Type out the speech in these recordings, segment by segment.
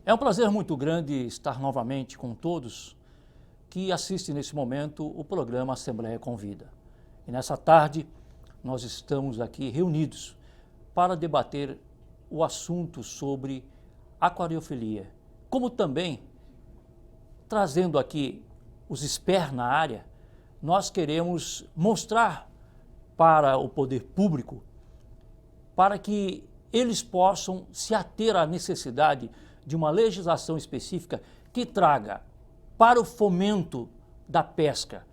É um prazer muito grande estar novamente com todos que assistem nesse momento o programa Assembleia Convida. E nessa tarde nós estamos aqui reunidos para debater o assunto sobre aquariofilia, como também trazendo aqui os experts na área, nós queremos mostrar para o poder público para que eles possam se ater à necessidade de uma legislação específica que traga para o fomento da pesca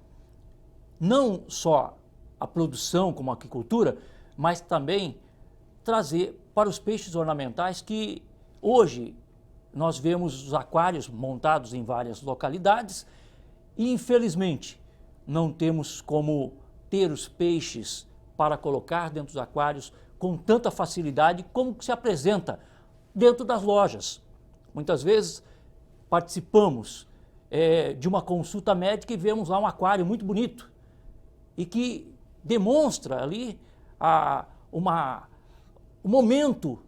não só a produção como a aquicultura, mas também trazer para os peixes ornamentais que hoje nós vemos os aquários montados em várias localidades e infelizmente não temos como ter os peixes para colocar dentro dos aquários com tanta facilidade como se apresenta dentro das lojas. Muitas vezes participamos de uma consulta médica e vemos lá um aquário muito bonito e que demonstra ali um momento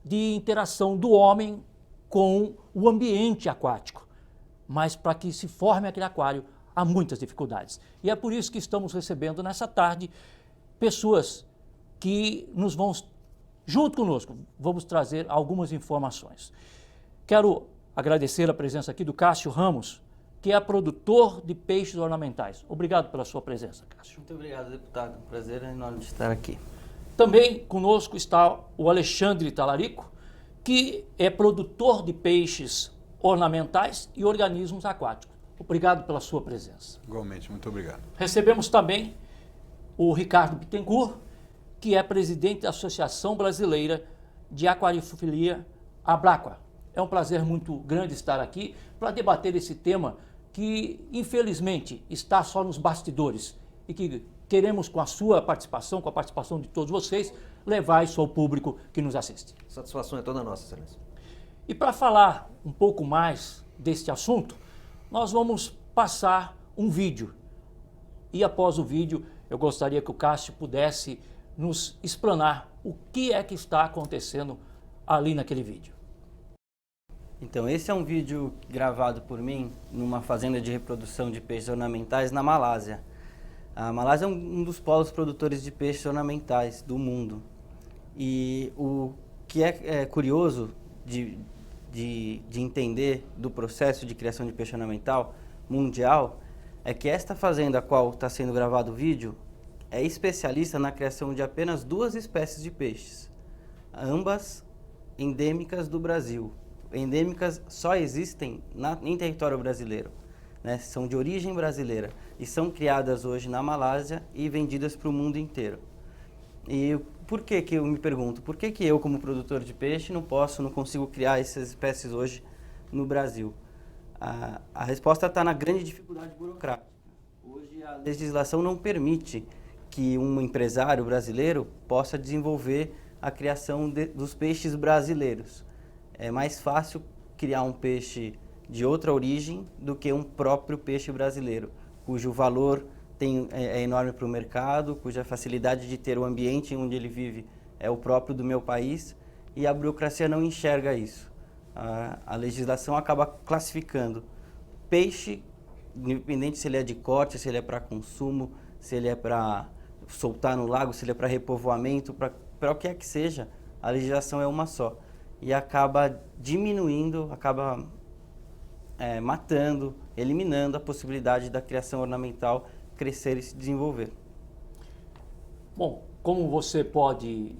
de interação do homem com o ambiente aquático. Mas para que se forme aquele aquário, há muitas dificuldades. E é por isso que estamos recebendo nessa tarde pessoas que nos vão, junto conosco, vamos trazer algumas informações. Quero agradecer a presença aqui do Cássio Ramos, que é produtor de peixes ornamentais. Obrigado pela sua presença, Cássio. Muito obrigado, deputado. Um prazer enorme de estar aqui. Também conosco está o Alexandre Talarico, que é produtor de peixes ornamentais e organismos aquáticos. Obrigado pela sua presença. Igualmente, muito obrigado. Recebemos também o Ricardo Bittencourt, que é presidente da Associação Brasileira de Aquariofilia, Abraqua. É um prazer muito grande estar aqui para debater esse tema que, infelizmente, está só nos bastidores e que queremos, com a sua participação, com a participação de todos vocês, levar isso ao público que nos assiste. Satisfação é toda nossa, Excelência. E para falar um pouco mais deste assunto, nós vamos passar um vídeo. E após o vídeo, eu gostaria que o Cássio pudesse nos explanar o que é que está acontecendo ali naquele vídeo. Então, esse é um vídeo gravado por mim numa fazenda de reprodução de peixes ornamentais na Malásia. A Malásia é um dos polos produtores de peixes ornamentais do mundo. E o que é curioso de entender do processo de criação de peixe ornamental mundial é que esta fazenda a qual está sendo gravado o vídeo é especialista na criação de apenas 2 espécies de peixes, ambas endêmicas do Brasil. Endêmicas só existem em território brasileiro, né? São de origem brasileira e são criadas hoje na Malásia e vendidas para o mundo inteiro. E por que eu me pergunto, por que eu como produtor de peixe não consigo criar essas espécies hoje no Brasil? A resposta está na grande dificuldade burocrática. Hoje a legislação não permite que um empresário brasileiro possa desenvolver a criação dos peixes brasileiros. É mais fácil criar um peixe de outra origem do que um próprio peixe brasileiro, cujo valor é enorme para o mercado, cuja facilidade de ter o ambiente onde ele vive é o próprio do meu país e a burocracia não enxerga isso. A legislação acaba classificando peixe, independente se ele é de corte, se ele é para consumo, se ele é para soltar no lago, se ele é para repovoamento, para o que é que seja, a legislação é uma só. E acaba diminuindo, acaba matando, eliminando a possibilidade da criação ornamental crescer e se desenvolver. Bom, como você pode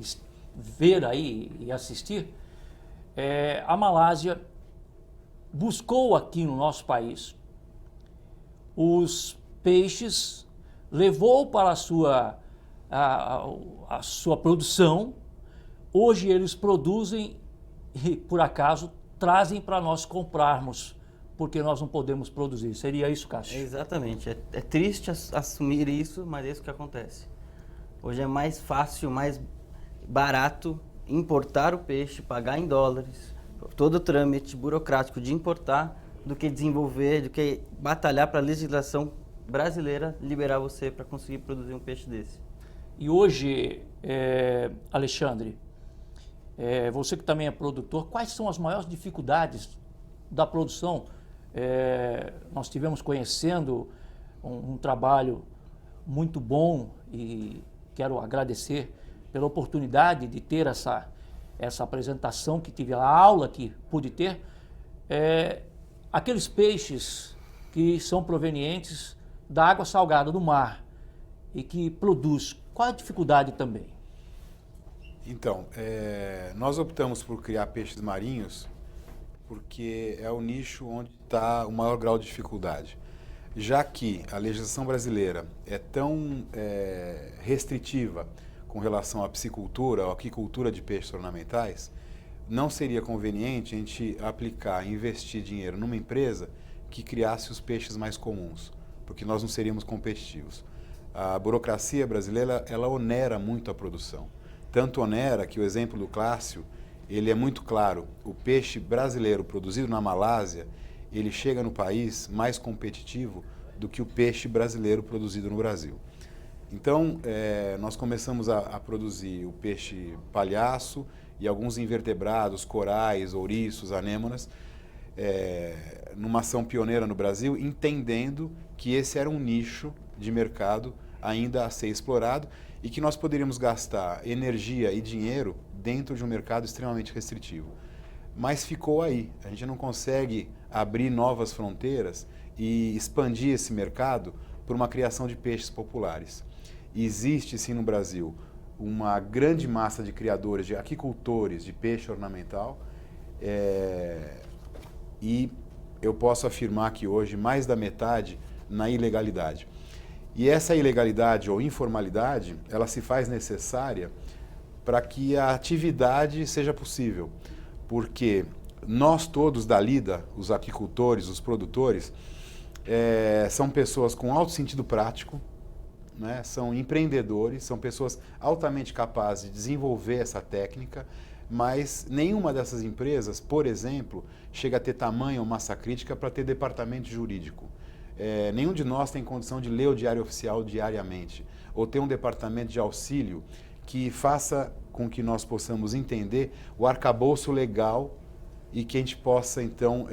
ver aí e assistir, a Malásia buscou aqui no nosso país os peixes, levou para a sua produção. Hoje eles produzem e, por acaso, trazem para nós comprarmos, porque nós não podemos produzir. Seria isso, Cássio? Exatamente. É triste assumir isso, mas é isso que acontece. Hoje é mais fácil, mais barato importar o peixe, pagar em dólares, todo o trâmite burocrático de importar, do que desenvolver, do que batalhar para a legislação brasileira liberar você para conseguir produzir um peixe desse. E hoje, Alexandre, Você que também é produtor, quais são as maiores dificuldades da produção? Nós estivemos conhecendo um trabalho muito bom e quero agradecer pela oportunidade de ter essa apresentação que tive, a aula que pude ter. Aqueles peixes que são provenientes da água salgada do mar e que produz, qual a dificuldade também? Então, nós optamos por criar peixes marinhos porque é o nicho onde está o maior grau de dificuldade. Já que a legislação brasileira é tão restritiva com relação à piscicultura ou aquicultura de peixes ornamentais, não seria conveniente a gente aplicar, investir dinheiro numa empresa que criasse os peixes mais comuns, porque nós não seríamos competitivos. A burocracia brasileira, ela onera muito a produção. Tanto onera que o exemplo do Clássio, ele é muito claro. O peixe brasileiro produzido na Malásia, ele chega no país mais competitivo do que o peixe brasileiro produzido no Brasil. Então, nós começamos a produzir o peixe palhaço e alguns invertebrados, corais, ouriços, anêmonas, numa ação pioneira no Brasil, entendendo que esse era um nicho de mercado ainda a ser explorado e que nós poderíamos gastar energia e dinheiro dentro de um mercado extremamente restritivo. Mas ficou aí. A gente não consegue abrir novas fronteiras e expandir esse mercado por uma criação de peixes populares. Existe, sim, no Brasil, uma grande massa de criadores, de aquicultores de peixe ornamental, e eu posso afirmar que hoje mais da metade na ilegalidade. E essa ilegalidade ou informalidade, ela se faz necessária para que a atividade seja possível, porque nós todos da lida, os aquicultores, os produtores, são pessoas com alto sentido prático, né? São empreendedores, são pessoas altamente capazes de desenvolver essa técnica, mas nenhuma dessas empresas, por exemplo, chega a ter tamanho ou massa crítica para ter departamento jurídico. Nenhum de nós tem condição de ler o Diário Oficial diariamente, ou ter um departamento de auxílio que faça com que nós possamos entender o arcabouço legal e que a gente possa, então,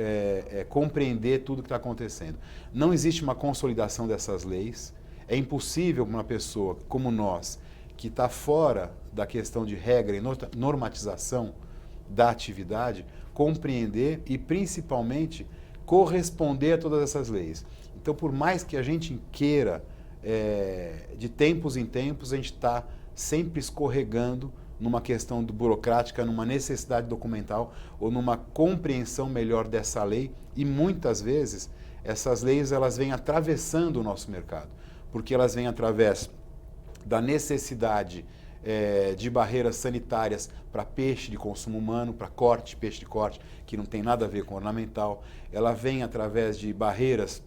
compreender tudo o que está acontecendo. Não existe uma consolidação dessas leis. É impossível para uma pessoa como nós, que está fora da questão de regra e normatização da atividade, compreender e, principalmente, corresponder a todas essas leis. Então, por mais que a gente queira, de tempos em tempos, a gente está sempre escorregando numa questão burocrática, numa necessidade documental ou numa compreensão melhor dessa lei, e muitas vezes essas leis elas vêm atravessando o nosso mercado, porque elas vêm através da necessidade de barreiras sanitárias para peixe de consumo humano, para peixe de corte, que não tem nada a ver com ornamental. Ela vem através de barreiras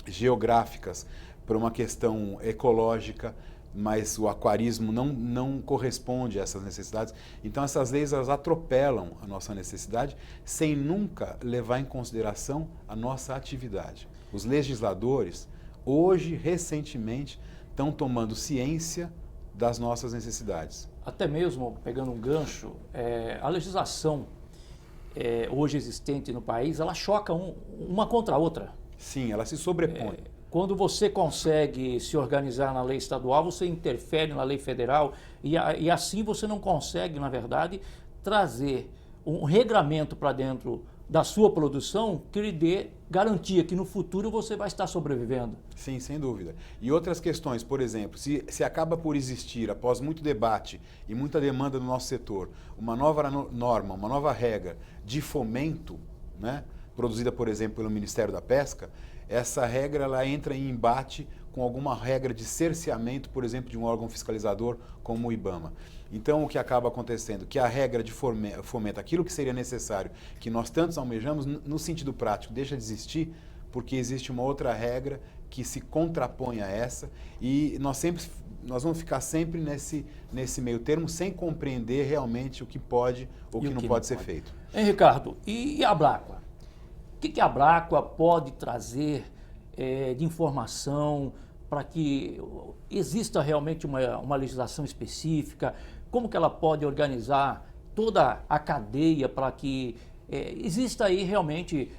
geográficas para uma questão ecológica, mas o aquarismo não corresponde a essas necessidades. Então essas leis elas atropelam a nossa necessidade sem nunca levar em consideração a nossa atividade. Os legisladores, hoje, recentemente, estão tomando ciência das nossas necessidades. Até mesmo, pegando um gancho, a legislação hoje existente no país, ela choca uma contra a outra. Sim, ela se sobrepõe. Quando você consegue se organizar na lei estadual, você interfere na lei federal e assim você não consegue, na verdade, trazer um regramento para dentro da sua produção que lhe dê garantia que no futuro você vai estar sobrevivendo. Sim, sem dúvida. E outras questões, por exemplo, se acaba por existir, após muito debate e muita demanda do nosso setor, uma nova norma, uma nova regra de fomento, né, produzida, por exemplo, pelo Ministério da Pesca, essa regra ela entra em embate com alguma regra de cerceamento, por exemplo, de um órgão fiscalizador como o IBAMA. Então, o que acaba acontecendo? Que a regra de fomento, aquilo que seria necessário, que nós tantos almejamos, no sentido prático, deixa de existir, porque existe uma outra regra que se contrapõe a essa, e nós vamos ficar sempre nesse meio termo, sem compreender realmente o que pode ou o que não pode ser feito. Hein, Ricardo, e a Abraqua? O que a Abraqua pode trazer de informação para que exista realmente uma legislação específica? Como que ela pode organizar toda a cadeia para que exista aí realmente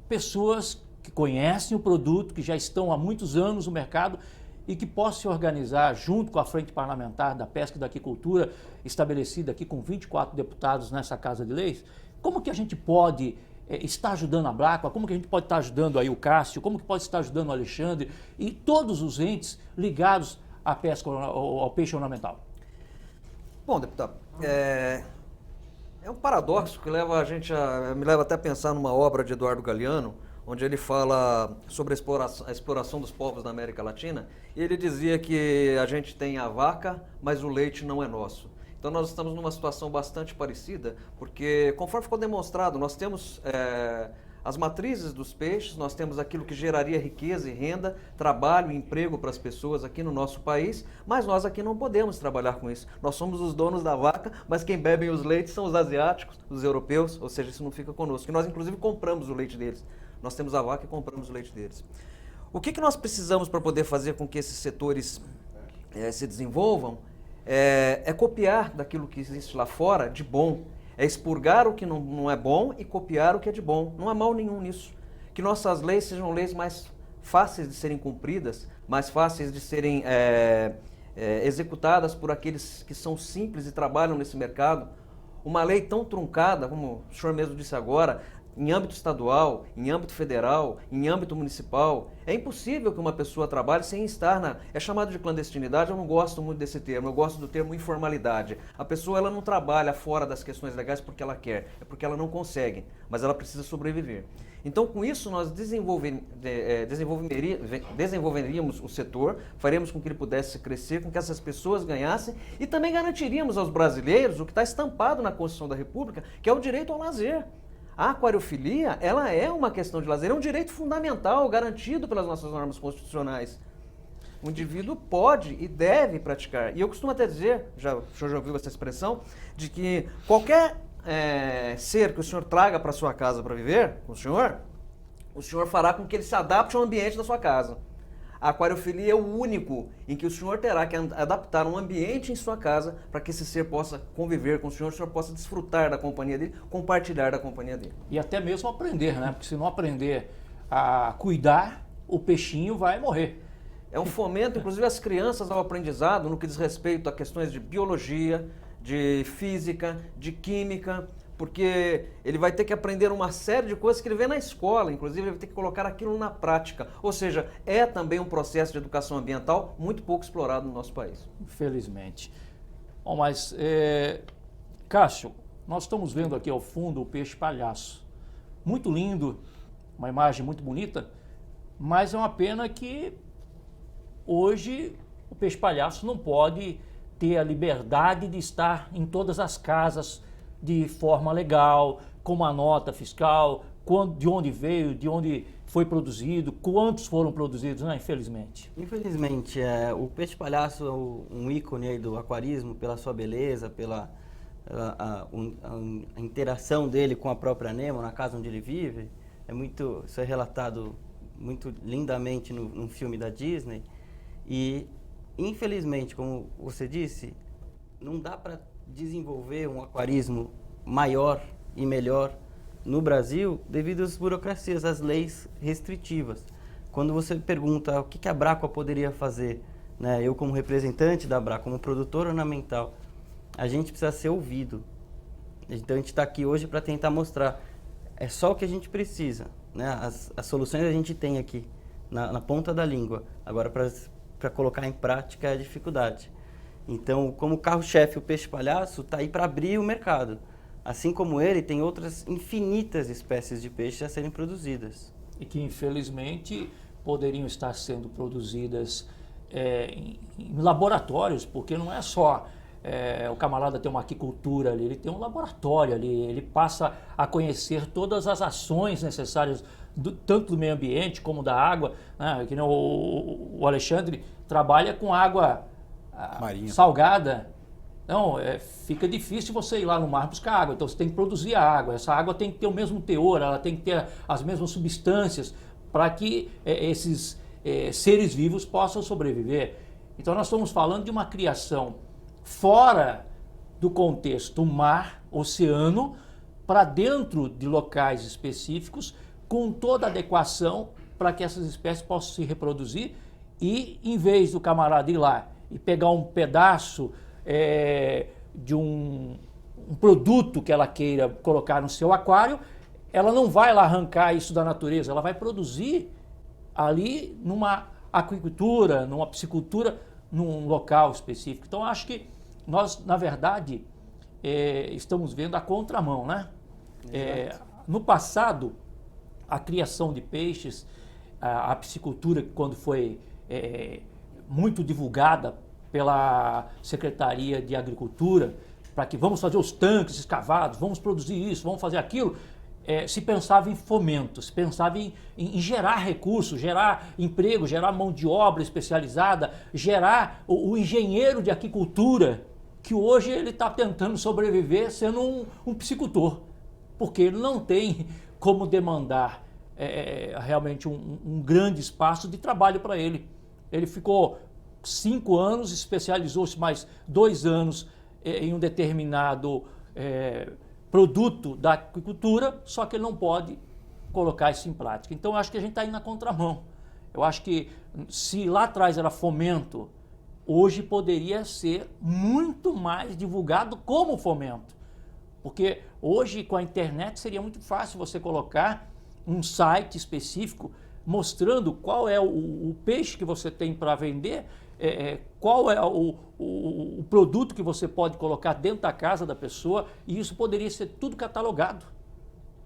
pessoas que conhecem o produto, que já estão há muitos anos no mercado e que possam se organizar junto com a Frente Parlamentar da Pesca e da Aquicultura, estabelecida aqui com 24 deputados nessa Casa de Leis. Como que a gente pode estar ajudando a Abraqua, como que a gente pode estar ajudando aí o Cássio, como que pode estar ajudando o Alexandre e todos os entes ligados à pesca, ao peixe ornamental? Bom, deputado, é um paradoxo que me leva até a pensar numa obra de Eduardo Galeano, onde ele fala sobre a exploração dos povos da América Latina, e ele dizia que a gente tem a vaca, mas o leite não é nosso. Então nós estamos numa situação bastante parecida, porque conforme ficou demonstrado, nós temos as matrizes dos peixes, nós temos aquilo que geraria riqueza e renda, trabalho e emprego para as pessoas aqui no nosso país, mas nós aqui não podemos trabalhar com isso. Nós somos os donos da vaca, mas quem bebem os leites são os asiáticos, os europeus, ou seja, isso não fica conosco. E nós inclusive compramos o leite deles. Nós temos a vaca e compramos o leite deles. O que nós precisamos para poder fazer com que esses setores se desenvolvam é copiar daquilo que existe lá fora de bom. É expurgar o que não é bom e copiar o que é de bom. Não há mal nenhum nisso. Que nossas leis sejam leis mais fáceis de serem cumpridas, mais fáceis de serem executadas por aqueles que são simples e trabalham nesse mercado. Uma lei tão truncada, como o senhor mesmo disse agora, em âmbito estadual, em âmbito federal, em âmbito municipal, é impossível que uma pessoa trabalhe sem estar É chamado de clandestinidade, eu não gosto muito desse termo, eu gosto do termo informalidade. A pessoa ela não trabalha fora das questões legais porque ela quer, é porque ela não consegue, mas ela precisa sobreviver. Então, com isso, nós desenvolveríamos o setor, faremos com que ele pudesse crescer, com que essas pessoas ganhassem e também garantiríamos aos brasileiros o que está estampado na Constituição da República, que é o direito ao lazer. A aquariofilia, ela é uma questão de lazer, é um direito fundamental, garantido pelas nossas normas constitucionais. O indivíduo pode e deve praticar. E eu costumo até dizer, o senhor já ouviu essa expressão, de que qualquer ser que o senhor traga para sua casa para viver, o senhor fará com que ele se adapte ao ambiente da sua casa. A aquariofilia é o único em que o senhor terá que adaptar um ambiente em sua casa para que esse ser possa conviver com o senhor possa desfrutar da companhia dele, compartilhar da companhia dele. E até mesmo aprender, né? Porque se não aprender a cuidar, o peixinho vai morrer. É um fomento, inclusive, às crianças ao aprendizado no que diz respeito a questões de biologia, de física, de química, porque ele vai ter que aprender uma série de coisas que ele vê na escola, inclusive ele vai ter que colocar aquilo na prática. Ou seja, é também um processo de educação ambiental muito pouco explorado no nosso país. Infelizmente. Bom, mas, Cássio, nós estamos vendo aqui ao fundo o peixe palhaço. Muito lindo, uma imagem muito bonita, mas é uma pena que hoje o peixe palhaço não pode ter a liberdade de estar em todas as casas de forma legal, com uma nota fiscal, de onde veio, de onde foi produzido, quantos foram produzidos, né? Infelizmente. Infelizmente, o peixe palhaço é um ícone aí do aquarismo pela sua beleza, pela a interação dele com a própria Nemo, na casa onde ele vive. Isso é relatado muito lindamente num filme da Disney. E, infelizmente, como você disse, não dá para desenvolver um aquarismo maior e melhor no Brasil devido às burocracias, às leis restritivas. Quando você pergunta o que a Abraqua poderia fazer, né, eu como representante da Abraqua, como produtor ornamental, a gente precisa ser ouvido. Então a gente está aqui hoje para tentar mostrar, é só o que a gente precisa, né? As soluções a gente tem aqui na ponta da língua, agora para colocar em prática é a dificuldade. Então, como carro-chefe, o peixe palhaço está aí para abrir o mercado. Assim como ele, tem outras infinitas espécies de peixes a serem produzidas. E que, infelizmente, poderiam estar sendo produzidas em laboratórios, porque não é só o camarada ter uma aquicultura ali, ele tem um laboratório ali, ele passa a conhecer todas as ações necessárias, tanto do meio ambiente como da água, né? Que o Alexandre trabalha com água marinha, salgada. Então, fica difícil você ir lá no mar buscar água, então você tem que produzir a água, essa água tem que ter o mesmo teor, ela tem que ter as mesmas substâncias para que esses seres vivos possam sobreviver. Então nós estamos falando de uma criação fora do contexto mar, oceano, para dentro de locais específicos, com toda a adequação para que essas espécies possam se reproduzir e, em vez do camarada ir lá e pegar um pedaço de um produto que ela queira colocar no seu aquário, ela não vai lá arrancar isso da natureza, ela vai produzir ali numa aquicultura, numa piscicultura, num local específico. Então, acho que nós, na verdade, estamos vendo a contramão, né? No passado, a criação de peixes, a piscicultura, quando foi muito divulgada pela Secretaria de Agricultura, para que vamos fazer os tanques escavados, vamos produzir isso, vamos fazer aquilo, se pensava em fomento, se pensava em gerar recursos, gerar emprego, gerar mão de obra especializada, gerar o engenheiro de aquicultura, que hoje ele está tentando sobreviver sendo um piscicultor, porque ele não tem como demandar realmente um grande espaço de trabalho para ele. Ele ficou 5 anos, especializou-se mais 2 anos em um determinado produto da aquicultura, só que ele não pode colocar isso em prática. Então, eu acho que a gente está indo na contramão. Eu acho que se lá atrás era fomento, hoje poderia ser muito mais divulgado como fomento. Porque hoje, com a internet, seria muito fácil você colocar um site específico mostrando qual é o peixe que você tem para vender, qual é o produto que você pode colocar dentro da casa da pessoa, e isso poderia ser tudo catalogado.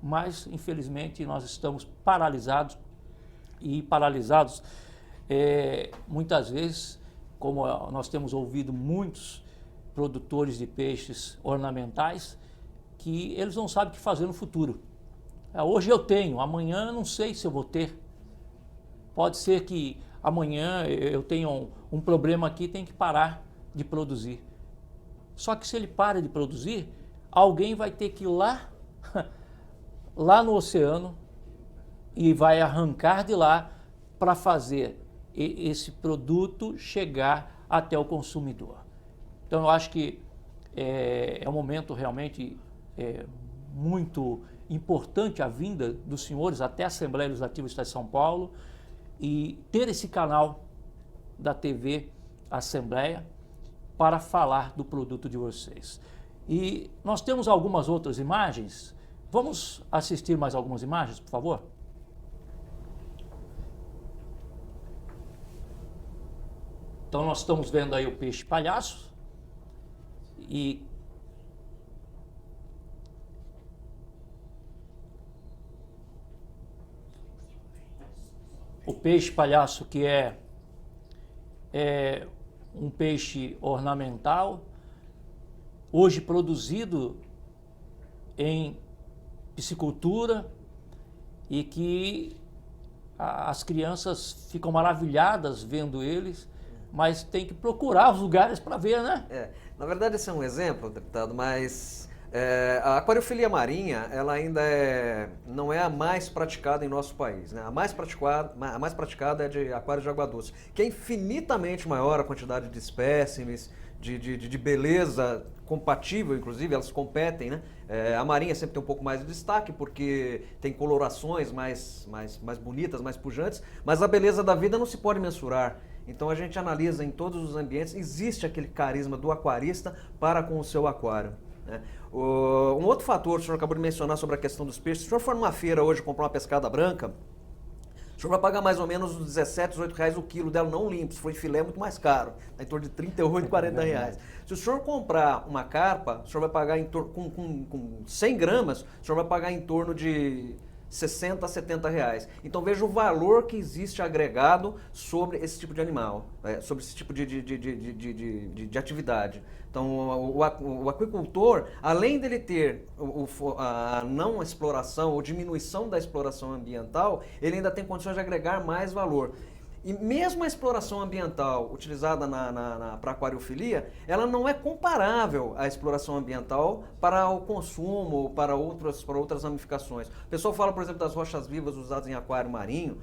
Mas, infelizmente, nós estamos paralisados, e paralisados muitas vezes, como nós temos ouvido muitos produtores de peixes ornamentais, que eles não sabem o que fazer no futuro. Hoje eu tenho, amanhã eu não sei se eu vou ter. Pode ser que amanhã eu tenha um problema aqui e tenha que parar de produzir. Só que se ele para de produzir, alguém vai ter que ir lá no oceano e vai arrancar de lá para fazer esse produto chegar até o consumidor. Então eu acho que é um momento realmente muito importante a vinda dos senhores até a Assembleia Legislativa do Estado de São Paulo e ter esse canal da TV Assembleia para falar do produto de vocês. E nós temos algumas outras imagens. Vamos assistir mais algumas imagens, por favor? Então nós estamos vendo aí o peixe palhaço e o peixe palhaço, que é um peixe ornamental, hoje produzido em piscicultura, e que as crianças ficam maravilhadas vendo eles, mas tem que procurar os lugares para ver, né? Na verdade, esse é um exemplo, deputado, mas a aquariofilia marinha, ela ainda não é a mais praticada em nosso país, né? A mais praticada é de aquário de água doce, que é infinitamente maior a quantidade de espécimes, de beleza compatível, inclusive, elas competem, né? A marinha sempre tem um pouco mais de destaque, porque tem colorações mais bonitas, mais pujantes, mas a beleza da vida não se pode mensurar. Então a gente analisa em todos os ambientes, existe aquele carisma do aquarista para com o seu aquário, né? Um outro fator, o senhor acabou de mencionar sobre a questão dos peixes. Se o senhor for numa feira hoje comprar uma pescada branca, o senhor vai pagar mais ou menos uns 17, 18 reais o quilo dela não limpo. Se for em filé, é muito mais caro, em torno de 38, 40 reais. Se o senhor comprar uma carpa, o senhor vai pagar em torno, com 100 gramas, o senhor vai pagar em torno de 60 a 70 reais. Então veja o valor que existe agregado sobre esse tipo de animal, sobre esse tipo de atividade. Então o aquicultor, além dele ter a não exploração ou diminuição da exploração ambiental, ele ainda tem condições de agregar mais valor. E mesmo a exploração ambiental utilizada para aquariofilia, ela não é comparável à exploração ambiental para o consumo ou para outras ramificações. O pessoal fala, por exemplo, das rochas vivas usadas em aquário marinho.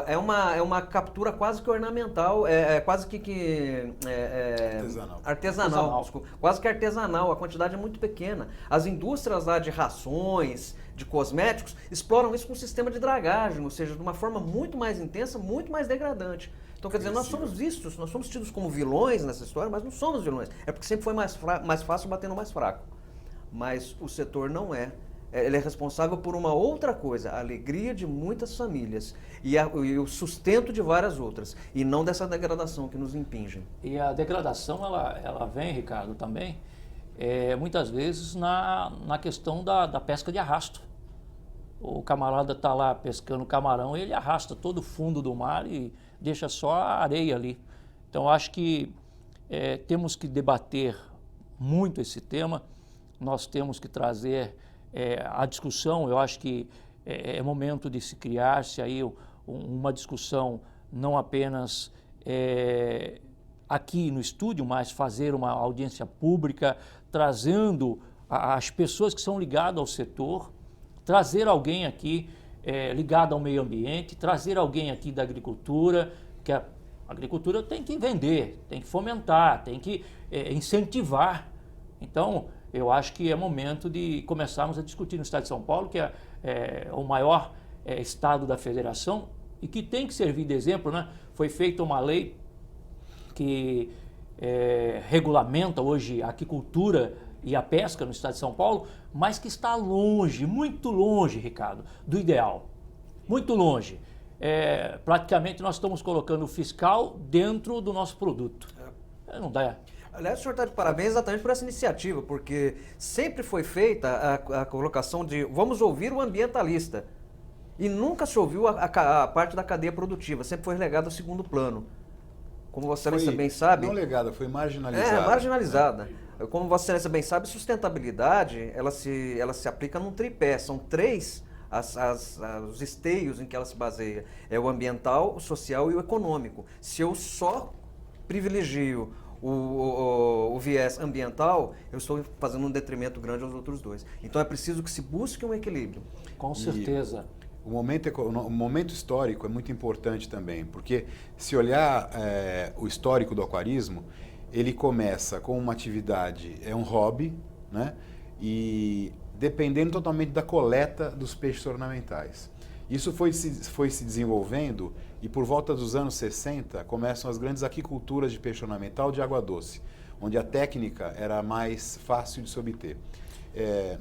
É uma captura quase que ornamental, quase que artesanal. Desculpa, quase que artesanal, a quantidade é muito pequena. As indústrias lá de rações, de cosméticos, exploram isso com um sistema de dragagem, ou seja, de uma forma muito mais intensa, muito mais degradante. Então, quer dizer, nós somos tidos como vilões nessa história, mas não somos vilões. É porque sempre foi mais fácil bater no mais fraco. Mas o setor não é. Ele é responsável por uma outra coisa, a alegria de muitas famílias e o sustento de várias outras, e não dessa degradação que nos impinge. E a degradação, ela vem, Ricardo, também, muitas vezes na questão da pesca de arrasto. O camarada está lá pescando camarão e ele arrasta todo o fundo do mar e deixa só a areia ali. Então, acho que temos que debater muito esse tema, nós temos que trazer a discussão. Eu acho que é momento de se criar-se aí uma discussão, não apenas aqui no estúdio, mas fazer uma audiência pública, trazendo as pessoas que são ligadas ao setor, trazer alguém aqui ligado ao meio ambiente, trazer alguém aqui da agricultura, que a agricultura tem que vender, tem que fomentar, tem que incentivar. Então, eu acho que é momento de começarmos a discutir no Estado de São Paulo, que é o maior estado da federação e que tem que servir de exemplo, né? Foi feita uma lei que regulamenta hoje a aquicultura e a pesca no Estado de São Paulo, mas que está longe, muito longe, Ricardo, do ideal. Muito longe. Praticamente nós estamos colocando o fiscal dentro do nosso produto. Não dá. Aliás, o senhor está de parabéns exatamente por essa iniciativa, porque sempre foi feita a colocação de vamos ouvir o ambientalista. E nunca se ouviu a parte da cadeia produtiva, sempre foi relegada ao segundo plano. Como Vossa Excelência bem sabe... Não legada, foi marginalizada. Marginalizada. Como Vossa Excelência bem sabe, sustentabilidade, ela se aplica num tripé. São três os esteios em que ela se baseia. É o ambiental, o social e o econômico. Se eu só privilegio o viés ambiental, eu estou fazendo um detrimento grande aos outros dois. Então é preciso que se busque um equilíbrio. Com certeza. O momento histórico é muito importante também, porque se olhar o histórico do aquarismo, ele começa com uma atividade, um hobby, né? E dependendo totalmente da coleta dos peixes ornamentais. Isso foi se desenvolvendo e por volta dos anos 60 começam as grandes aquiculturas de peixe ornamental de água doce, onde a técnica era mais fácil de se obter.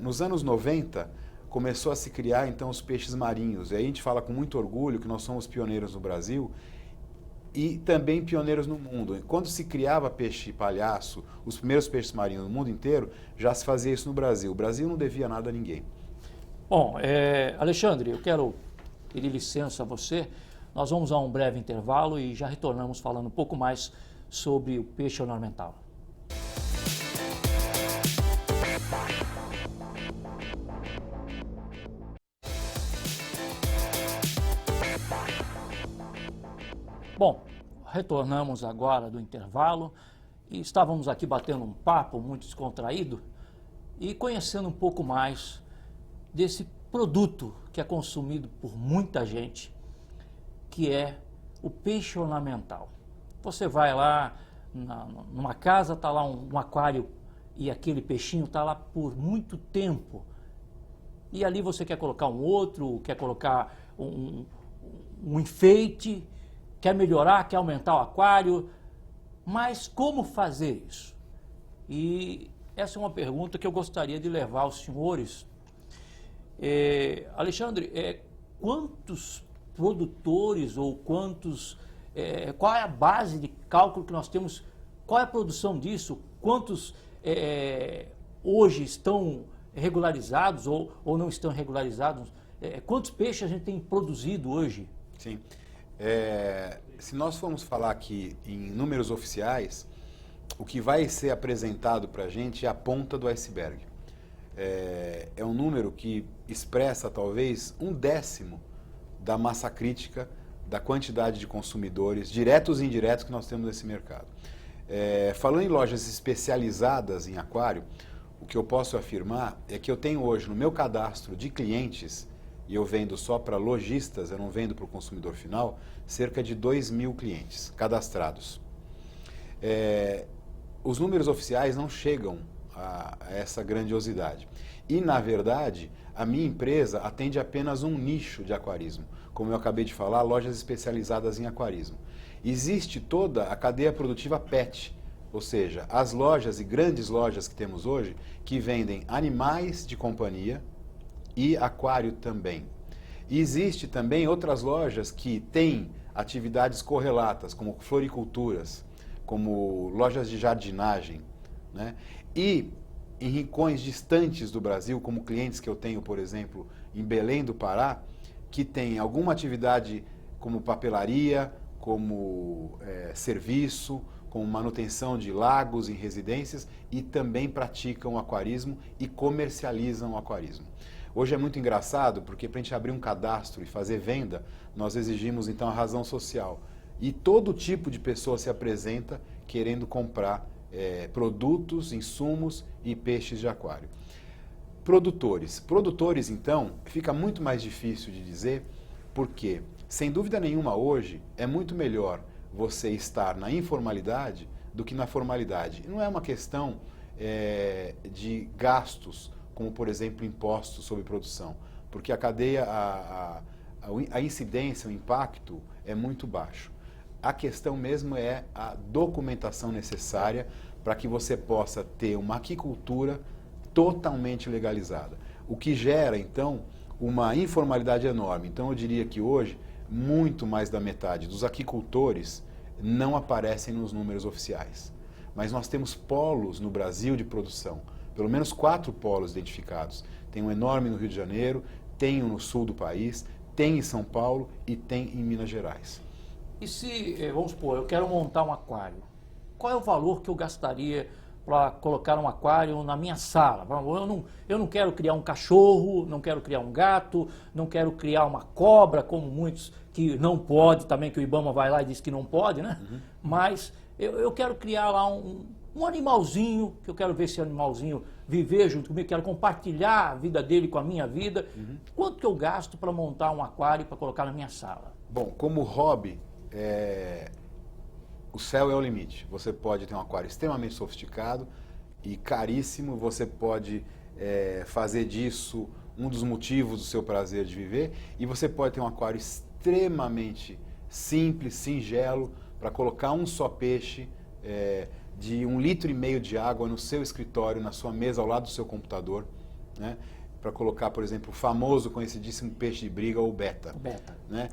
Nos anos 90 começou a se criar então os peixes marinhos, e aí a gente fala com muito orgulho que nós somos pioneiros no Brasil e também pioneiros no mundo. Quando se criava peixe palhaço, os primeiros peixes marinhos no mundo inteiro, já se fazia isso no Brasil. O Brasil não devia nada a ninguém. Bom, Alexandre, eu quero pedir licença a você. Nós vamos a um breve intervalo e já retornamos falando um pouco mais sobre o peixe ornamental. Bom, retornamos agora do intervalo e estávamos aqui batendo um papo muito descontraído e conhecendo um pouco mais desse produto que é consumido por muita gente, que é o peixe ornamental. Você vai lá numa casa, está lá um aquário e aquele peixinho está lá por muito tempo. E ali você quer colocar um outro, quer colocar um enfeite, quer melhorar, quer aumentar o aquário, mas como fazer isso? E essa é uma pergunta que eu gostaria de levar aos senhores. Alexandre, quantos produtores ou qual é a base de cálculo que nós temos, qual é a produção disso, quantos hoje estão regularizados ou não estão regularizados, quantos peixes a gente tem produzido hoje? Sim. Se nós formos falar aqui em números oficiais, o que vai ser apresentado para a gente é a ponta do iceberg. É um número que expressa talvez 1/10 da massa crítica da quantidade de consumidores, diretos e indiretos, que nós temos nesse mercado. Falando em lojas especializadas em aquário, o que eu posso afirmar é que eu tenho hoje no meu cadastro de clientes e eu vendo só para lojistas, eu não vendo para o consumidor final, cerca de 2.000 clientes cadastrados. Os números oficiais não chegam a essa grandiosidade. E, na verdade, a minha empresa atende apenas um nicho de aquarismo. Como eu acabei de falar, lojas especializadas em aquarismo. Existe toda a cadeia produtiva PET, ou seja, as lojas e grandes lojas que temos hoje, que vendem animais de companhia e aquário também. E existe também outras lojas que têm atividades correlatas, como floriculturas, como lojas de jardinagem, né? E em rincões distantes do Brasil, como clientes que eu tenho, por exemplo, em Belém do Pará, que tem alguma atividade como papelaria, como serviço, como manutenção de lagos em residências e também praticam aquarismo e comercializam o aquarismo. Hoje é muito engraçado porque para a gente abrir um cadastro e fazer venda, nós exigimos então a razão social. E todo tipo de pessoa se apresenta querendo comprar produtos, insumos e peixes de aquário. Produtores então, fica muito mais difícil de dizer, porque, sem dúvida nenhuma hoje, é muito melhor você estar na informalidade do que na formalidade. E não é uma questão de gastos, como por exemplo impostos sobre produção, porque a cadeia, a incidência, o impacto é muito baixo. A questão mesmo é a documentação necessária para que você possa ter uma aquicultura totalmente legalizada. O que gera, então, uma informalidade enorme. Então, eu diria que hoje, muito mais da metade dos aquicultores não aparecem nos números oficiais. Mas nós temos polos no Brasil de produção, pelo menos 4 polos identificados. Tem um enorme no Rio de Janeiro, tem um no sul do país, tem em São Paulo e tem em Minas Gerais. E se, vamos supor, eu quero montar um aquário, qual é o valor que eu gastaria para colocar um aquário na minha sala? Eu não quero criar um cachorro, não quero criar um gato, não quero criar uma cobra, como muitos que não pode também, que o IBAMA vai lá e diz que não pode, né? Uhum. Mas eu quero criar lá um animalzinho, que eu quero ver esse animalzinho viver junto comigo, quero compartilhar a vida dele com a minha vida. Uhum. Quanto que eu gasto para montar um aquário para colocar na minha sala? Bom, como hobby, o céu é o limite. Você pode ter um aquário extremamente sofisticado e caríssimo, você pode fazer disso um dos motivos do seu prazer de viver, e você pode ter um aquário extremamente simples, singelo, para colocar um só peixe de 1,5 litro de água no seu escritório, na sua mesa, ao lado do seu computador, né? Para colocar, por exemplo, o famoso, conhecidíssimo peixe de briga, ou beta. Né?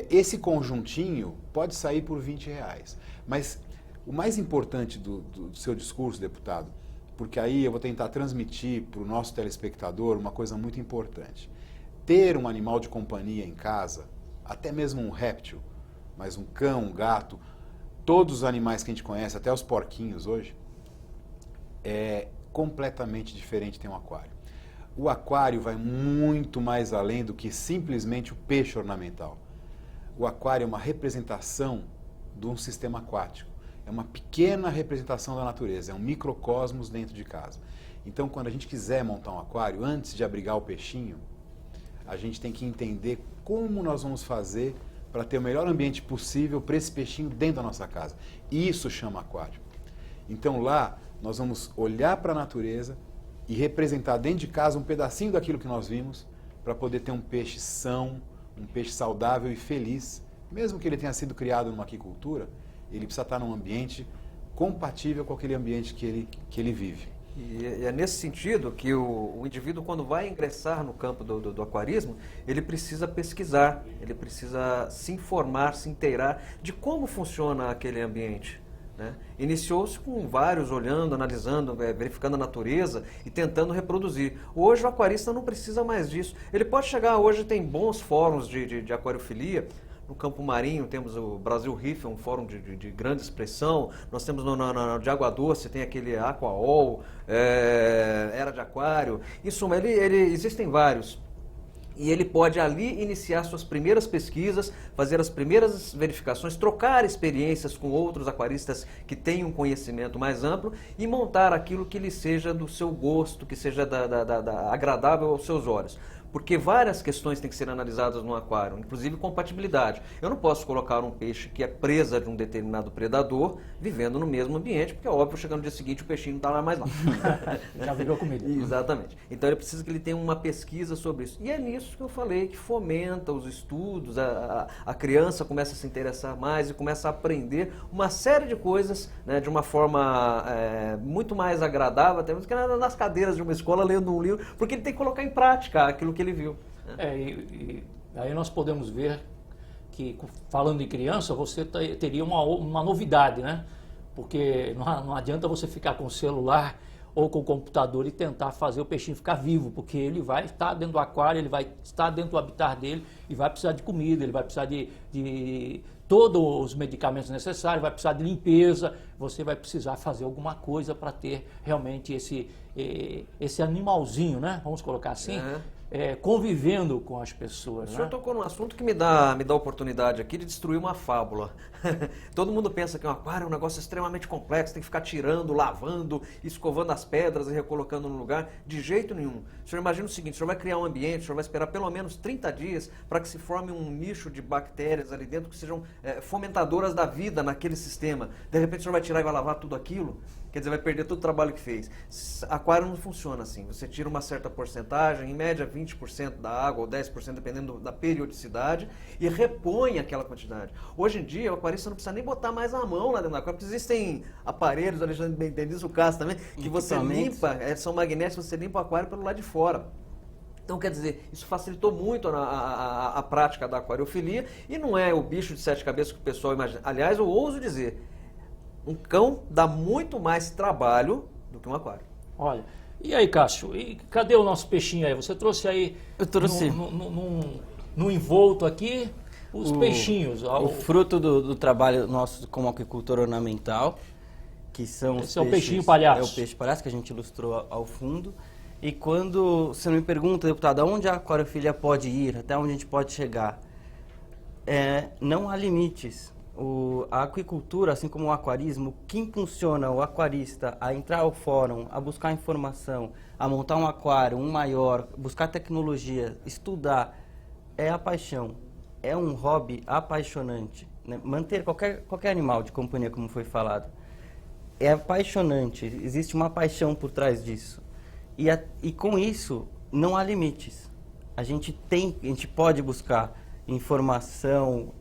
Esse conjuntinho pode sair por R$20. Mas o mais importante do seu discurso, deputado, porque aí eu vou tentar transmitir para o nosso telespectador uma coisa muito importante. Ter um animal de companhia em casa, até mesmo um réptil, mas um cão, um gato, todos os animais que a gente conhece, até os porquinhos hoje, é completamente diferente ter um aquário. O aquário vai muito mais além do que simplesmente o peixe ornamental. O aquário é uma representação de um sistema aquático. É uma pequena representação da natureza, é um microcosmos dentro de casa. Então, quando a gente quiser montar um aquário, antes de abrigar o peixinho, a gente tem que entender como nós vamos fazer para ter o melhor ambiente possível para esse peixinho dentro da nossa casa. Isso chama aquário. Então, lá, nós vamos olhar para a natureza e representar dentro de casa um pedacinho daquilo que nós vimos para poder ter um peixe são, um peixe saudável e feliz. Mesmo que ele tenha sido criado numa aquicultura, ele precisa estar num ambiente compatível com aquele ambiente que ele vive. E é nesse sentido que o indivíduo, quando vai ingressar no campo do aquarismo, ele precisa pesquisar, ele precisa se informar, se inteirar de como funciona aquele ambiente. Né? Iniciou-se com vários olhando, analisando, verificando a natureza e tentando reproduzir. Hoje o aquarista não precisa mais disso. Ele pode chegar, hoje tem bons fóruns de aquariofilia. No campo marinho temos o Brasil Reef, um fórum de grande expressão. Nós temos no de Água Doce, tem aquele Aquaol, Era de Aquário. Em suma, existem vários. E ele pode ali iniciar suas primeiras pesquisas, fazer as primeiras verificações, trocar experiências com outros aquaristas que têm um conhecimento mais amplo e montar aquilo que lhe seja do seu gosto, que seja agradável aos seus olhos. Porque várias questões têm que ser analisadas no aquário, inclusive compatibilidade. Eu não posso colocar um peixe que é presa de um determinado predador vivendo no mesmo ambiente, porque é óbvio, chegando no dia seguinte o peixinho não está mais lá. Já virou comida. Exatamente. Então ele precisa que ele tenha uma pesquisa sobre isso. E é nisso que eu falei, que fomenta os estudos, a criança começa a se interessar mais e começa a aprender uma série de coisas, né, de uma forma muito mais agradável, até mesmo que nas cadeiras de uma escola, lendo um livro, porque ele tem que colocar em prática aquilo que ele viu. E aí nós podemos ver que, falando em criança, você teria uma novidade, né? Porque não adianta você ficar com o celular ou com o computador e tentar fazer o peixinho ficar vivo, porque ele vai estar dentro do aquário, ele vai estar dentro do habitat dele e vai precisar de comida, ele vai precisar de todos os medicamentos necessários, vai precisar de limpeza, você vai precisar fazer alguma coisa para ter realmente esse animalzinho, né? Vamos colocar assim, convivendo com as pessoas. O senhor tocou num assunto que me dá a oportunidade aqui de destruir uma fábula. Todo mundo pensa que um aquário é um negócio extremamente complexo, tem que ficar tirando, lavando, escovando as pedras e recolocando no lugar. De jeito nenhum. O senhor imagina o seguinte, o senhor vai criar um ambiente, o senhor vai esperar pelo menos 30 dias para que se forme um nicho de bactérias ali dentro que sejam fomentadoras da vida naquele sistema. De repente o senhor vai tirar e vai lavar tudo aquilo? Quer dizer, vai perder todo o trabalho que fez. Aquário não funciona assim. Você tira uma certa porcentagem, em média 20% da água ou 10%, dependendo da periodicidade, e repõe aquela quantidade. Hoje em dia, o aquarista não precisa nem botar mais a mão lá dentro do aquário, porque existem aparelhos, Alexandre bem entende isso, o caso também, que você limpa, são magnéticos, você limpa o aquário pelo lado de fora. Então, quer dizer, isso facilitou muito a prática da aquariofilia, e não é o bicho de 7 cabeças que o pessoal imagina. Aliás, eu ouso dizer, um cão dá muito mais trabalho do que um aquário. Olha, e aí, Cássio, e cadê o nosso peixinho aí? Você trouxe aí Eu trouxe no envolto aqui os peixinhos. O fruto do trabalho nosso como aquicultor ornamental, que são Esse é o peixinho palhaço. É o peixe palhaço que a gente ilustrou ao fundo. E quando você me pergunta, deputado, aonde a aquariofilia pode ir, até onde a gente pode chegar, não há limites. A aquicultura, assim como o aquarismo, que impulsiona o aquarista a entrar ao fórum, a buscar informação, a montar um aquário, um maior, buscar tecnologia, estudar, é a paixão. É um hobby apaixonante, né? Manter qualquer animal de companhia, como foi falado, é apaixonante. Existe uma paixão por trás disso. E com isso, não há limites. A gente pode buscar informação,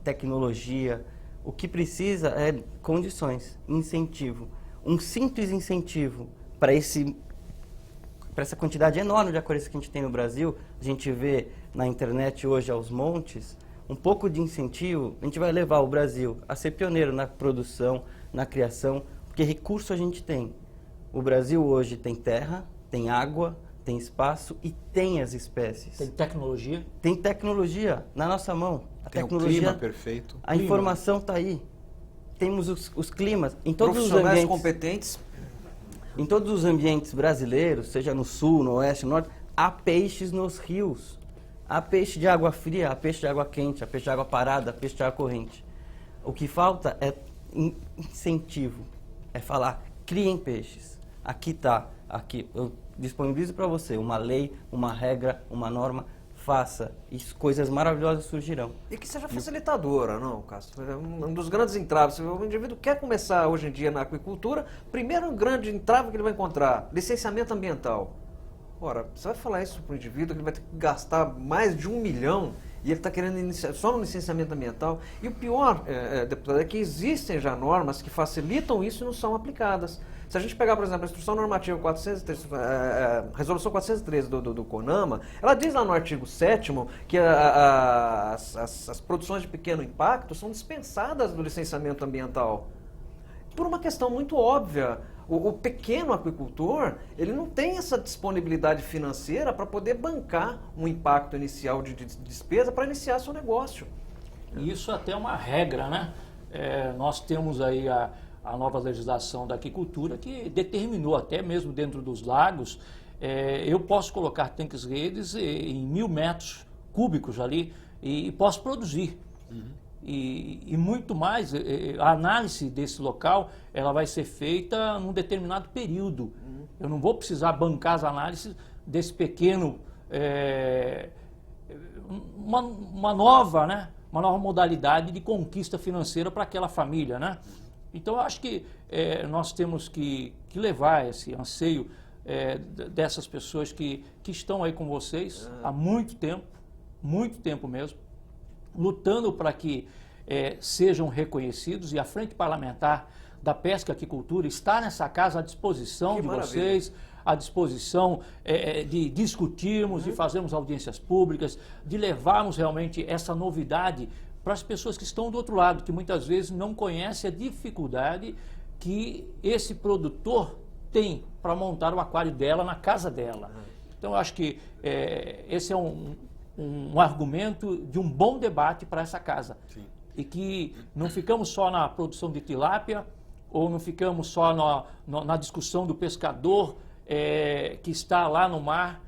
tecnologia. O que precisa é condições, incentivo. Um simples incentivo para essa quantidade enorme de aquaristas que a gente tem no Brasil. A gente vê na internet hoje aos montes, um pouco de incentivo, a gente vai levar o Brasil a ser pioneiro na produção, na criação, porque recurso a gente tem. O Brasil hoje tem terra, tem água, tem espaço e tem as espécies. Tem tecnologia. Tem tecnologia na nossa mão. Tem o clima perfeito. A informação está aí. Temos os climas. Em todos os profissionais ambientes competentes. Em todos os ambientes brasileiros, seja no sul, no oeste, no norte, há peixes nos rios. Há peixe de água fria, há peixe de água quente, há peixe de água parada, há peixe de água corrente. O que falta é incentivo. É falar, criem peixes. Aqui está. Aqui, eu disponibilizo para você uma lei, uma regra, uma norma, faça, e coisas maravilhosas surgirão. E que seja facilitadora, não, Castro? É um dos grandes entraves. O indivíduo quer começar hoje em dia na aquicultura, primeiro grande entrave que ele vai encontrar, licenciamento ambiental. Ora, você vai falar isso para o indivíduo que ele vai ter que gastar mais de 1 milhão e ele está querendo iniciar só no licenciamento ambiental. E o pior, deputado, é que existem já normas que facilitam isso e não são aplicadas. Se a gente pegar, por exemplo, a Instrução Normativa 403, Resolução 413 do CONAMA, ela diz lá no artigo 7º que as produções de pequeno impacto são dispensadas do licenciamento ambiental. Por uma questão muito óbvia. O pequeno aquicultor, ele não tem essa disponibilidade financeira para poder bancar um impacto inicial de despesa para iniciar seu negócio. Isso até é uma regra, né? Nós temos aí a nova legislação da aquicultura que determinou até mesmo dentro dos lagos, eu posso colocar tanques-redes em 1.000 metros cúbicos ali e posso produzir. Uhum. E muito mais, a análise desse local, ela vai ser feita num determinado período. Uhum. Eu não vou precisar bancar as análises desse pequeno uma nova, né? Uma nova modalidade de conquista financeira para aquela família, né? Então, eu acho que nós temos que levar esse anseio dessas pessoas que estão aí com vocês há muito tempo mesmo, lutando para que sejam reconhecidos, e a Frente Parlamentar da Pesca e Aquicultura está nessa casa à disposição de vocês, à disposição de discutirmos, de fazermos audiências públicas, de levarmos realmente essa novidade para as pessoas que estão do outro lado, que muitas vezes não conhecem a dificuldade que esse produtor tem para montar o aquário dela na casa dela. Então, eu acho que esse é um argumento de um bom debate para essa casa. Sim. E que não ficamos só na produção de tilápia, ou não ficamos só na discussão do pescador que está lá no mar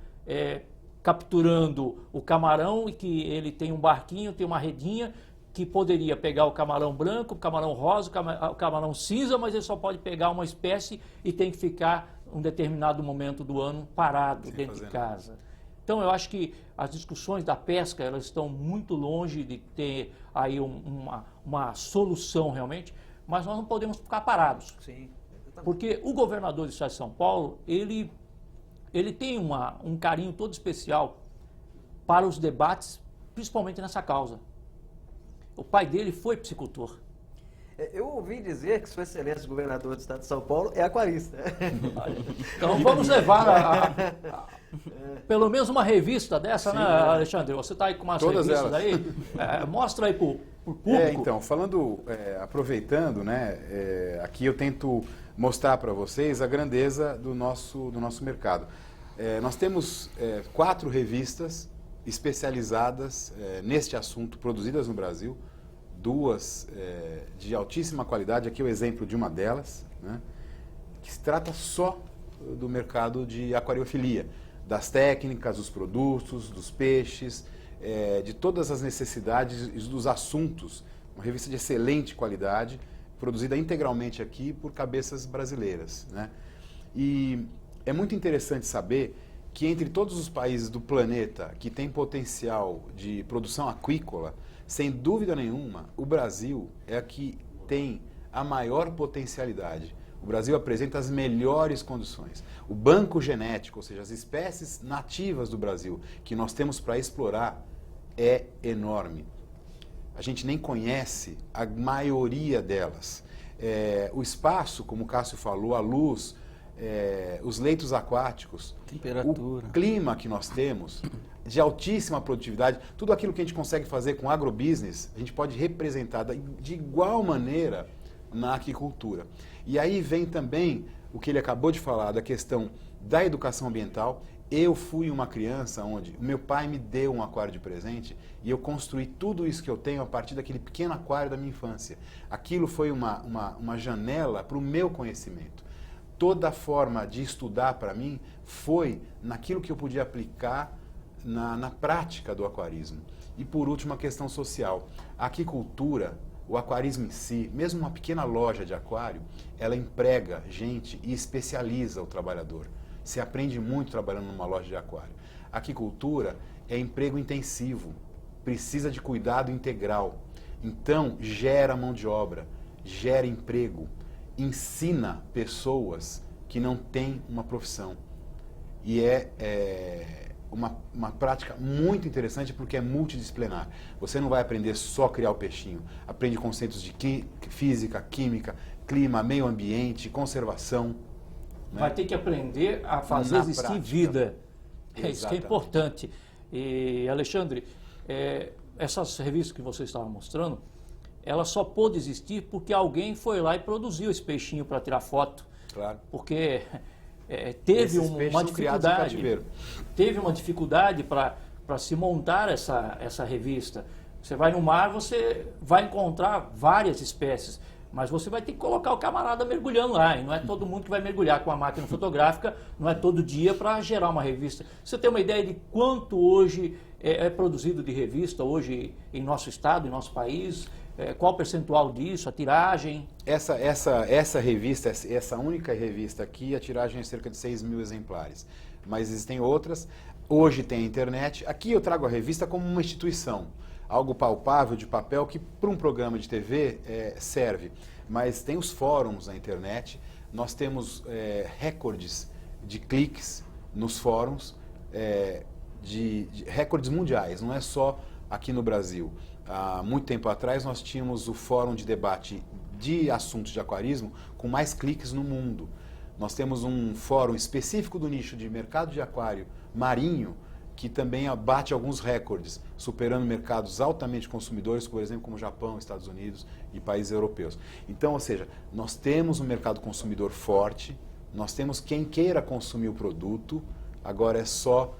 capturando o camarão, e que ele tem um barquinho, tem uma redinha, que poderia pegar o camarão branco, o camarão rosa, o camarão cinza, mas ele só pode pegar uma espécie e tem que ficar um determinado momento do ano parado dentro de casa. Então, eu acho que as discussões da pesca, elas estão muito longe de ter aí uma solução realmente, mas nós não podemos ficar parados. Sim. Porque o governador do estado de São Paulo, ele tem um carinho todo especial para os debates, principalmente nessa causa. O pai dele foi piscicultor. Eu ouvi dizer que Sua Excelência o Governador do Estado de São Paulo é aquarista. Então vamos levar pelo menos uma revista dessa, né, Alexandre? Você está aí com umas Todas revistas elas. aí? Mostra aí para o público. Então, aproveitando, né, aqui eu tento mostrar para vocês a grandeza do nosso mercado. Nós temos 4 revistas especializadas neste assunto, produzidas no Brasil, 2 de altíssima qualidade. Aqui é o exemplo de uma delas, né, que se trata só do mercado de aquariofilia, das técnicas, dos produtos, dos peixes, de todas as necessidades e dos assuntos. Uma revista de excelente qualidade, produzida integralmente aqui por cabeças brasileiras, né? E é muito interessante saber que entre todos os países do planeta que têm potencial de produção aquícola, sem dúvida nenhuma, o Brasil é a que tem a maior potencialidade. O Brasil apresenta as melhores condições. O banco genético, ou seja, as espécies nativas do Brasil que nós temos para explorar, é enorme. A gente nem conhece a maioria delas. O espaço, como o Cássio falou, a luz, os leitos aquáticos, temperatura, o clima que nós temos, de altíssima produtividade, tudo aquilo que a gente consegue fazer com agrobusiness, a gente pode representar de igual maneira na aquicultura. E aí vem também o que ele acabou de falar, da questão da educação ambiental. Eu fui uma criança onde o meu pai me deu um aquário de presente e eu construí tudo isso que eu tenho a partir daquele pequeno aquário da minha infância. Aquilo foi uma janela para o meu conhecimento. Toda forma de estudar para mim foi naquilo que eu podia aplicar na prática do aquarismo. E por último, a questão social. A aquicultura, o aquarismo em si, mesmo uma pequena loja de aquário, ela emprega gente e especializa o trabalhador. Se aprende muito trabalhando numa loja de aquário. A aquicultura é emprego intensivo, precisa de cuidado integral. Então, gera mão de obra, gera emprego, ensina pessoas que não têm uma profissão. E uma prática muito interessante porque é multidisciplinar. Você não vai aprender só a criar o peixinho, aprende conceitos de física, química, clima, meio ambiente, conservação. Né? Vai ter que aprender a fazer existir prática. Vida. Isso que é Exatamente. importante. E, Alexandre, essas revistas que você estava mostrando, ela só pôde existir porque alguém foi lá e produziu esse peixinho para tirar foto. Claro. Porque teve Esses peixes uma são criados em dificuldade. cativeiro. Teve uma dificuldade para se montar essa revista. Você vai no mar, você vai encontrar várias espécies, mas você vai ter que colocar o camarada mergulhando lá. E não é todo mundo que vai mergulhar com a máquina fotográfica, não é todo dia para gerar uma revista. Você tem uma ideia de quanto hoje é produzido de revista hoje em nosso estado, em nosso país? Qual o percentual disso, a tiragem? Essa revista, essa única revista aqui, a tiragem é cerca de 6.000 exemplares. Mas existem outras. hoje tem a internet. Aqui eu trago a revista como uma instituição, algo palpável, de papel, que para um programa de TV serve. Mas tem os fóruns na internet, nós temos recordes de cliques nos fóruns, de recordes mundiais, não é só aqui no Brasil. Há muito tempo atrás nós tínhamos o fórum de debate de assuntos de aquarismo com mais cliques no mundo. Nós temos um fórum específico do nicho de mercado de aquário marinho, que também bate alguns recordes, superando mercados altamente consumidores, por exemplo, como Japão, Estados Unidos e países europeus. Então, ou seja, nós temos um mercado consumidor forte, nós temos quem queira consumir o produto, agora é só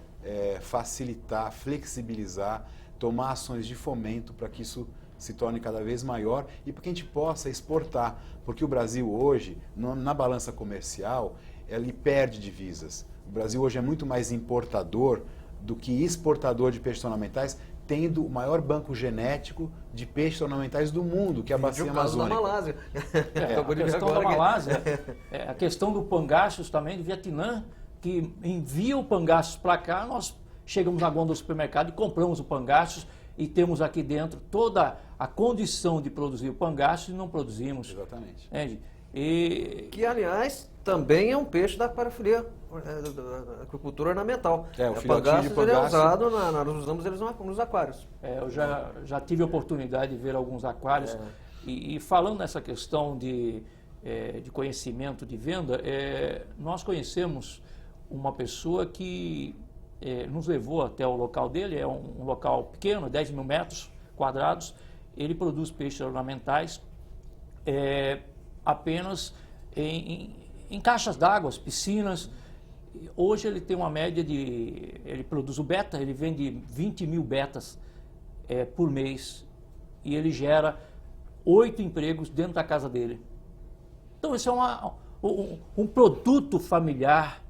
facilitar, flexibilizar, tomar ações de fomento para que isso se torne cada vez maior e para que a gente possa exportar. Porque o Brasil hoje, na balança comercial, ele perde divisas. O Brasil hoje é muito mais importador do que exportador de peixes ornamentais, tendo o maior banco genético de peixes ornamentais do mundo, que é a bacia amazônica. Da Malásia. A questão da Malásia, a questão do pangachos também, do Vietnã, que envia o pangachos para cá, nós chegamos na gôndola do supermercado e compramos o pangachos e temos aqui dentro toda a condição de produzir o pangachos e não produzimos. Exatamente. Entende? Que, aliás, também é um peixe da aquariofilia, da aquicultura ornamental. O filhotinho de ele é pangaço. usado, nós usamos eles nos aquários. Eu já tive a oportunidade de ver alguns aquários e falando nessa questão de conhecimento de venda, nós conhecemos uma pessoa que nos levou até o local dele, é um local pequeno, 10 mil metros quadrados, ele produz peixes ornamentais apenas em caixas d'água, piscinas. Hoje ele tem uma média ele produz o beta, ele vende 20 mil betas por mês e ele gera 8 empregos dentro da casa dele. Então esse é um produto familiar.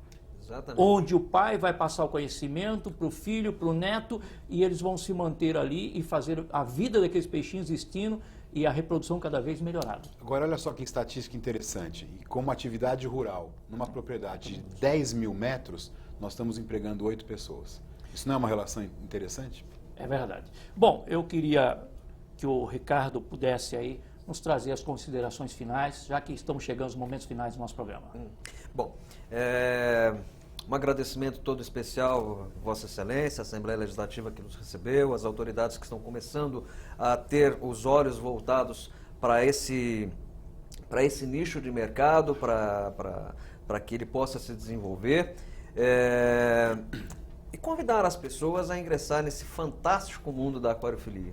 Exatamente. Onde o pai vai passar o conhecimento para o filho, para o neto, e eles vão se manter ali e fazer a vida daqueles peixinhos existindo e a reprodução cada vez melhorada. Agora, olha só que estatística interessante. E como atividade rural, numa propriedade de 10 mil metros, nós estamos empregando 8 pessoas. Isso não é uma relação interessante? É verdade. Bom, eu queria que o Ricardo pudesse aí nos trazer as considerações finais, já que estamos chegando aos momentos finais do nosso programa. Bom, um agradecimento todo especial à Vossa Excelência, a Assembleia Legislativa que nos recebeu, as autoridades que estão começando a ter os olhos voltados para esse nicho de mercado, para que ele possa se desenvolver. E convidar as pessoas a ingressar nesse fantástico mundo da aquariofilia,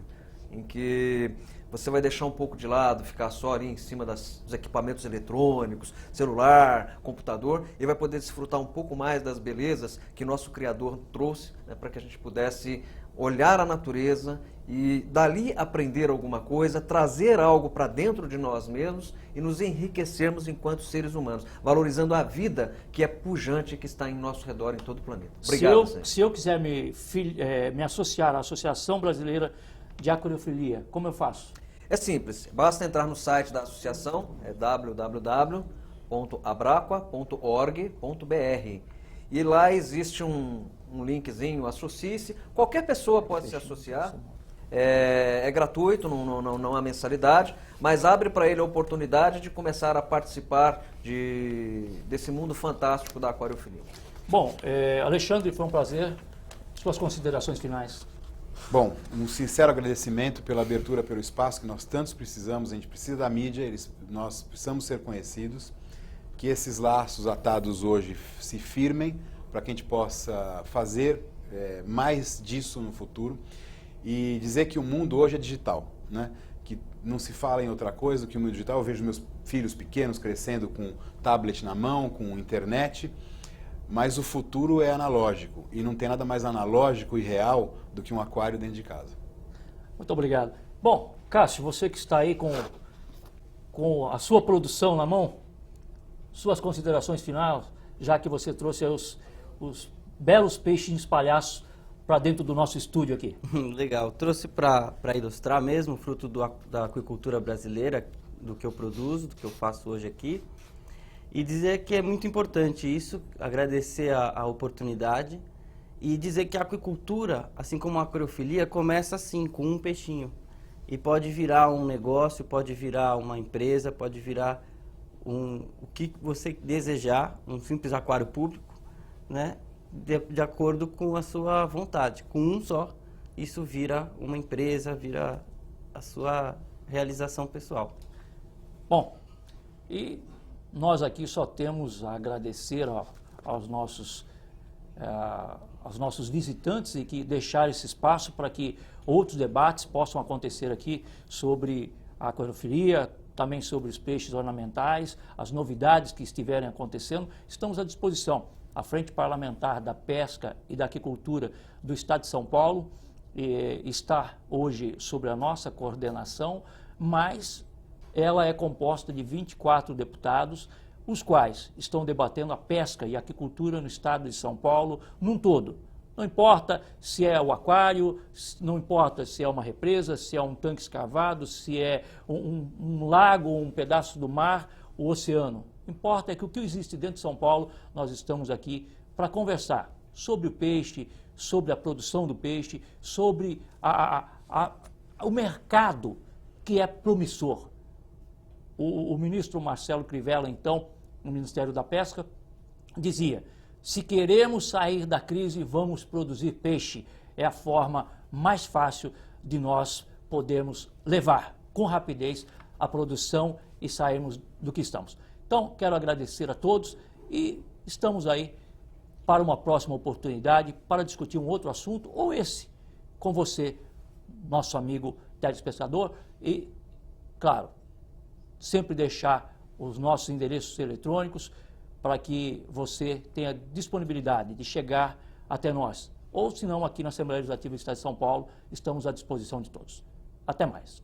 em que você vai deixar um pouco de lado, ficar só ali em cima dos equipamentos eletrônicos, celular, computador, e vai poder desfrutar um pouco mais das belezas que nosso Criador trouxe, né, para que a gente pudesse olhar a natureza e dali aprender alguma coisa, trazer algo para dentro de nós mesmos e nos enriquecermos enquanto seres humanos, valorizando a vida que é pujante, que está em nosso redor, em todo o planeta. Obrigado. Se eu quiser me associar à Associação Brasileira de Aquariofilia, como eu faço? É simples, basta entrar no site da associação, www.abraqua.org.br, e lá existe um linkzinho, associe-se, qualquer pessoa pode se associar, é gratuito, não há mensalidade, mas abre para ele a oportunidade de começar a participar desse mundo fantástico da aquariofilia. Bom, Alexandre, foi um prazer. Suas considerações finais. Bom, um sincero agradecimento pela abertura, pelo espaço que nós tantos precisamos. A gente precisa da mídia, nós precisamos ser conhecidos, que esses laços atados hoje se firmem para que a gente possa fazer mais disso no futuro e dizer que o mundo hoje é digital, né? Que não se fala em outra coisa do que o mundo digital. Eu vejo meus filhos pequenos crescendo com tablet na mão, com internet, mas o futuro é analógico e não tem nada mais analógico e real do que um aquário dentro de casa. Muito obrigado. Bom, Cássio, você que está aí com a sua produção na mão, suas considerações finais, já que você trouxe os belos peixes palhaços para dentro do nosso estúdio aqui. Legal, trouxe para ilustrar mesmo, fruto da aquicultura brasileira, do que eu produzo, do que eu faço hoje aqui. E dizer que é muito importante isso, agradecer a oportunidade E dizer que a aquicultura, assim como a aquariofilia, começa assim, com um peixinho. E pode virar um negócio, pode virar uma empresa, pode virar o que você desejar, um simples aquário público, né? De acordo com a sua vontade. Com um só, isso vira uma empresa, vira a sua realização pessoal. Bom, e nós aqui só temos a agradecer aos nossos visitantes e que deixar esse espaço para que outros debates possam acontecer aqui sobre a aquariofilia, também sobre os peixes ornamentais, as novidades que estiverem acontecendo. Estamos à disposição. A Frente Parlamentar da Pesca e da Aquicultura do Estado de São Paulo está hoje sob a nossa coordenação, mas ela é composta de 24 deputados, os quais estão debatendo a pesca e a aquicultura no Estado de São Paulo num todo. Não importa se é o aquário, não importa se é uma represa, se é um tanque escavado, se é um lago, um pedaço do mar, o oceano. Importa é que o que existe dentro de São Paulo, nós estamos aqui para conversar sobre o peixe, sobre a produção do peixe, sobre o mercado que é promissor. O ministro Marcelo Crivella, então, no Ministério da Pesca, dizia: se queremos sair da crise, vamos produzir peixe. É a forma mais fácil de nós podermos levar com rapidez a produção e sairmos do que estamos. Então, quero agradecer a todos e estamos aí para uma próxima oportunidade para discutir um outro assunto ou esse com você, nosso amigo telespectador, e, claro, sempre deixar os nossos endereços eletrônicos para que você tenha disponibilidade de chegar até nós. Ou, se não, aqui na Assembleia Legislativa do Estado de São Paulo, estamos à disposição de todos. Até mais.